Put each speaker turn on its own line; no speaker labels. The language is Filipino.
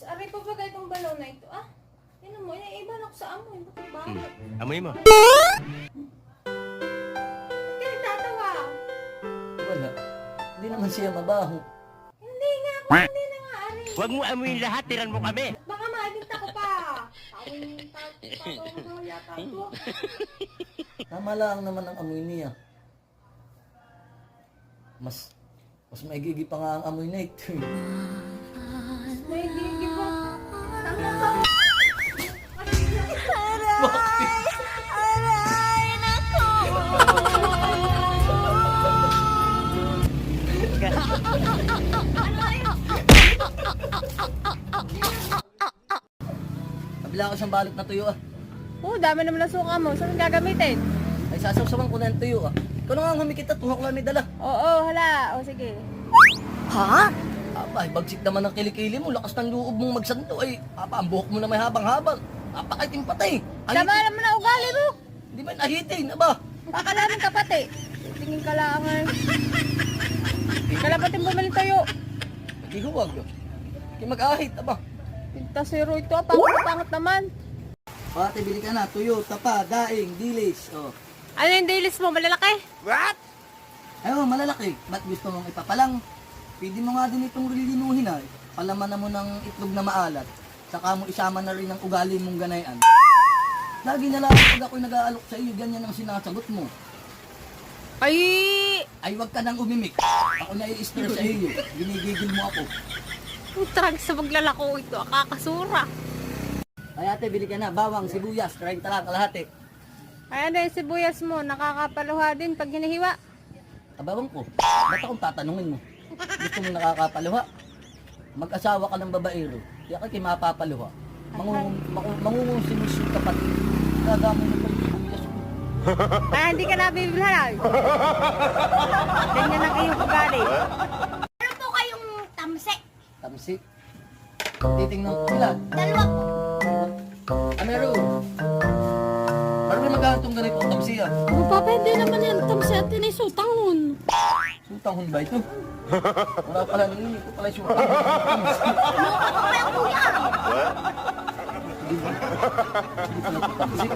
aray pa ba itong balaw na ito? Ah, yan mo, inaiban ako sa amoy. Bakit ba?
Amoy mo.
Kaya tatawa.
Wala. Hindi naman siya mabaho.
Hindi nga ako, hindi na nga, aray.
Huwag mo amoyin lahat, tiran mo kami.
Baka maibinta ko pa. Tawang yata ito.
Tama lang naman ang amoy niya. Mas maigigi pa nga ang amoy na ito.
May gigi pa. Tama ka.
Aray, nako!
Kabila ko siyang balot na tuyo ah.
Oo, dami naman ang suka mo. Saan gagamitin?
Ay sasawsawan ko na yung tuyo ah. Ikaw na nga humikit at tuhak lang may dala.
Oo, hala. O, sige.
Ha?
Ay, bagsik naman ng kilikili mo. Lakas ng loob mong magsanto. Ay, ang buhok mo na may habang-habang. Napakaiting patay.
Tama naman na ugali mo.
Hindi ba nahitin, aba?
Kakalamin ka pati. Tingin ka lang. Kalapatin bumili tayo.
Hindi huwag. Hindi mag-ahit, aba.
Pinta zero ito. Pangat naman.
Ate, bili ka na. Tuyo, tapa, daing, dilis. Oh.
Ano yung dailies mo? Malalaki?
Ayun, malalaki. Ba't gusto mong ipapalang? Pwede mo nga din itong lilinuhin ay. Palaman na mo ng itlog na maalat. Saka mo isama na rin ang ugali mong ganayan. Lagi na lang pag ako'y nag-aalok sa iyo, ganyan ang sinasagot mo.
Ay!
Ay, wag ka nang umimik. Ako na i-stress sa iyo. Ginigigil mo ako.
Putrag sa maglalako ito. Akakasura.
Ay ate, bili ka na. Bawang, sibuyas, 30 lang, kalahati.
Ay, ano yung sibuyas mo? Nakakapaluha din pag hinihiwa.
Abawang ko. Ba't akong tatanungin mo? Gusto mo nakakapaluha? Mag-asawa ka ng babaero. Kaya ka kayo mapapaluha. Mangungusimus yung kapatid. Gagamo mo pa yung sibuyas mo.
Ay, hindi ka nabibilhan. Ganyan ang iyong ugali.
Meron po kayong tamse.
Tamsi. Titingnan ko ilan.
Dalawa po.
Amero. Marami magkakantong ganito ang tamsi ah.
Oh, Papa, hindi naman yan tamsi at tinisutang.
Sutang ba ito? Wala pala nang hindi ko pala sutang.
Ako kaya kuya.
Hindi pala ito tamsi.